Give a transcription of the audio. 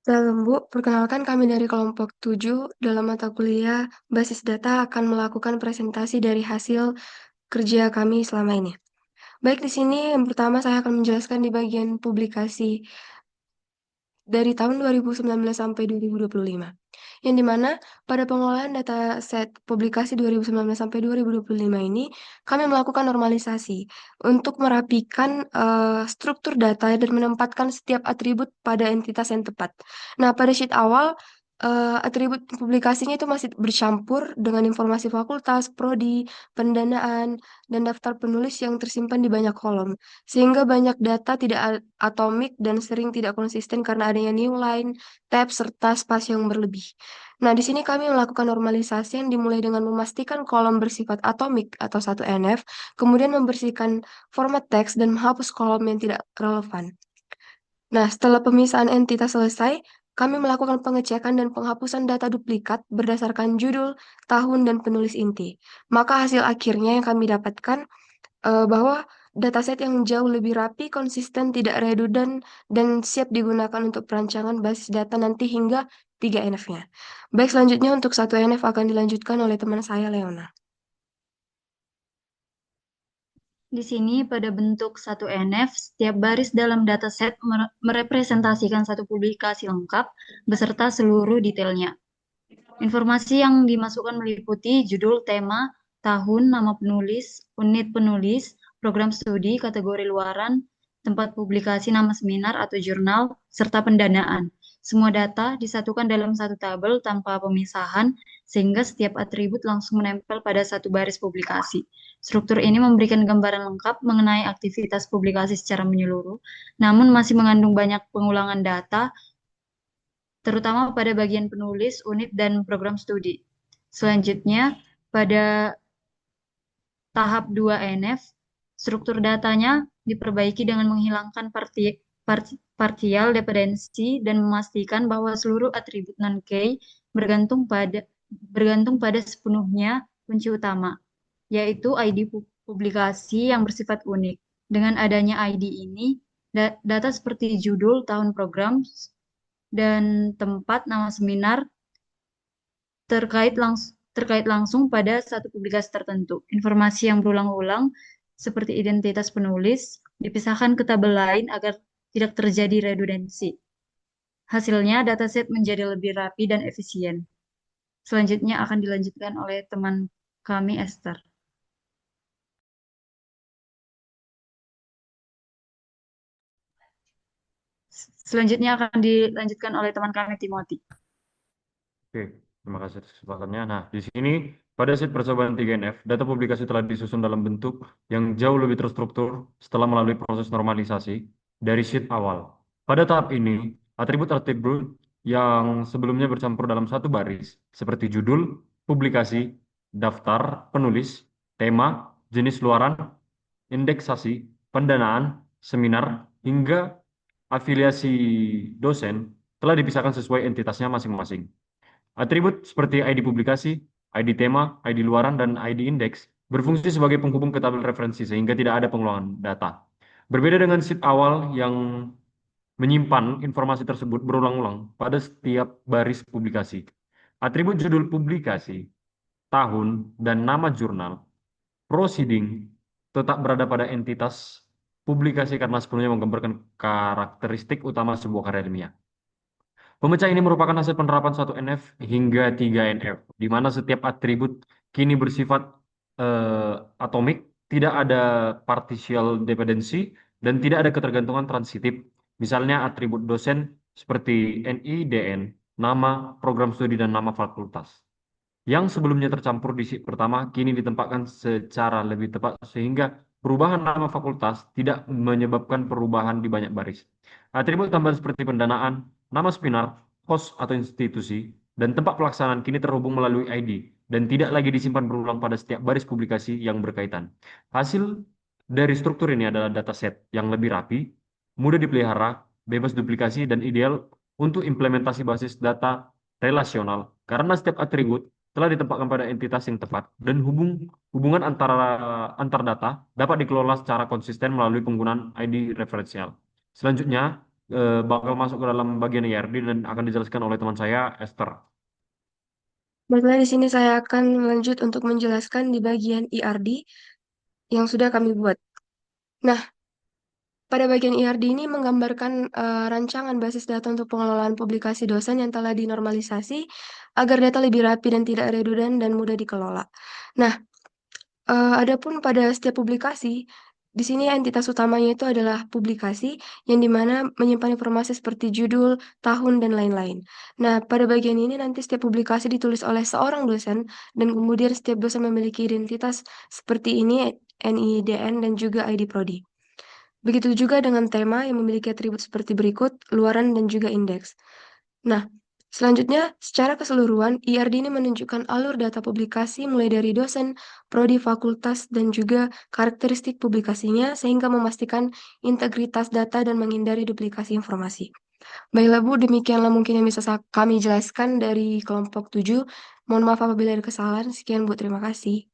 Salam Bu, perkenalkan kami dari kelompok 7 dalam mata kuliah Basis Data akan melakukan presentasi dari hasil kerja kami selama ini. Baik, di sini yang pertama saya akan menjelaskan di bagian publikasi dari tahun 2019 sampai 2025. Yang dimana pada pengolahan data set publikasi 2019 sampai 2025 ini, kami melakukan normalisasi untuk merapikan struktur data dan menempatkan setiap atribut pada entitas yang tepat. Nah, pada sheet awal, atribut publikasinya itu masih bercampur dengan informasi fakultas, prodi, pendanaan, dan daftar penulis yang tersimpan di banyak kolom. Sehingga banyak data tidak atomik dan sering tidak konsisten karena adanya new line, tab, serta spasi yang berlebih. Nah, di sini kami melakukan normalisasi yang dimulai dengan memastikan kolom bersifat atomik atau 1NF, kemudian membersihkan format teks dan menghapus kolom yang tidak relevan. Nah, setelah pemisahan entitas selesai, kami melakukan pengecekan dan penghapusan data duplikat berdasarkan judul, tahun, dan penulis inti. Maka hasil akhirnya yang kami dapatkan bahwa dataset yang jauh lebih rapi, konsisten, tidak redundant, dan siap digunakan untuk perancangan basis data nanti hingga 3NF-nya. Baik, selanjutnya untuk 1NF akan dilanjutkan oleh teman saya, Leona. Di sini pada bentuk satu NF, setiap baris dalam dataset merepresentasikan satu publikasi lengkap beserta seluruh detailnya. Informasi yang dimasukkan meliputi judul, tema, tahun, nama penulis, unit penulis, program studi, kategori luaran, tempat publikasi, nama seminar atau jurnal, serta pendanaan. Semua data disatukan dalam satu tabel tanpa pemisahan, sehingga setiap atribut langsung menempel pada satu baris publikasi. Struktur ini memberikan gambaran lengkap mengenai aktivitas publikasi secara menyeluruh, namun masih mengandung banyak pengulangan data, terutama pada bagian penulis, unit, dan program studi. Selanjutnya, pada tahap 2NF, struktur datanya diperbaiki dengan menghilangkan partial dependency dan memastikan bahwa seluruh atribut non-key bergantung pada sepenuhnya kunci utama, yaitu ID publikasi yang bersifat unik. Dengan adanya ID ini, data seperti judul, tahun program, dan tempat nama seminar terkait langsung pada satu publikasi tertentu. Informasi yang berulang-ulang seperti identitas penulis dipisahkan ke tabel lain agar tidak terjadi redundansi. Hasilnya, dataset menjadi lebih rapi dan efisien. Selanjutnya akan dilanjutkan oleh teman kami, Esther. Selanjutnya akan dilanjutkan oleh teman kami, Timothy. Oke, terima kasih atas kesempatannya. Nah, di sini pada set percobaan 3NF, data publikasi telah disusun dalam bentuk yang jauh lebih terstruktur setelah melalui proses normalisasi dari sheet awal. Pada tahap ini, atribut-atribut yang sebelumnya bercampur dalam satu baris, seperti judul, publikasi, daftar, penulis, tema, jenis luaran, indeksasi, pendanaan, seminar, hingga afiliasi dosen telah dipisahkan sesuai entitasnya masing-masing. Atribut seperti ID publikasi, ID tema, ID luaran, dan ID indeks berfungsi sebagai penghubung ke tabel referensi sehingga tidak ada pengulangan data. Berbeda dengan sheet awal yang menyimpan informasi tersebut berulang-ulang pada setiap baris publikasi. Atribut judul publikasi, tahun, dan nama jurnal, proceeding tetap berada pada entitas publikasi karena sepenuhnya menggambarkan karakteristik utama sebuah karya ilmiah. Pemecah ini merupakan hasil penerapan 1NF hingga 3NF, di mana setiap atribut kini bersifat atomik, tidak ada partial dependency, dan tidak ada ketergantungan transitif. Misalnya atribut dosen seperti NI, DN, nama, program studi, dan nama fakultas. Yang sebelumnya tercampur di sheet pertama, kini ditempatkan secara lebih tepat sehingga perubahan nama fakultas tidak menyebabkan perubahan di banyak baris. Atribut tambahan seperti pendanaan, nama seminar, host atau institusi, dan tempat pelaksanaan kini terhubung melalui ID dan tidak lagi disimpan berulang pada setiap baris publikasi yang berkaitan. Hasil dari struktur ini adalah dataset yang lebih rapi, mudah dipelihara, bebas duplikasi, dan ideal untuk implementasi basis data relasional karena setiap atribut telah ditempatkan pada entitas yang tepat dan hubungan antar data dapat dikelola secara konsisten melalui penggunaan ID referensial. Selanjutnya, bakal masuk ke dalam bagian IRD dan akan dijelaskan oleh teman saya, Esther. Baiklah, di sini saya akan lanjut untuk menjelaskan di bagian IRD yang sudah kami buat. Nah, pada bagian IRD ini menggambarkan rancangan basis data untuk pengelolaan publikasi dosen yang telah dinormalisasi agar data lebih rapi dan tidak redundan dan mudah dikelola. Nah, adapun pada setiap publikasi, di sini entitas utamanya itu adalah publikasi yang dimana menyimpan informasi seperti judul, tahun, dan lain-lain. Nah, pada bagian ini nanti setiap publikasi ditulis oleh seorang dosen dan kemudian setiap dosen memiliki identitas seperti ini, NIDN, dan juga ID Prodi. Begitu juga dengan tema yang memiliki atribut seperti berikut, luaran, dan juga indeks. Nah, selanjutnya, secara keseluruhan, IRD ini menunjukkan alur data publikasi mulai dari dosen, prodi, fakultas, dan juga karakteristik publikasinya sehingga memastikan integritas data dan menghindari duplikasi informasi. Baiklah Bu, demikianlah mungkin yang bisa kami jelaskan dari kelompok 7. Mohon maaf apabila ada kesalahan. Sekian Bu, terima kasih.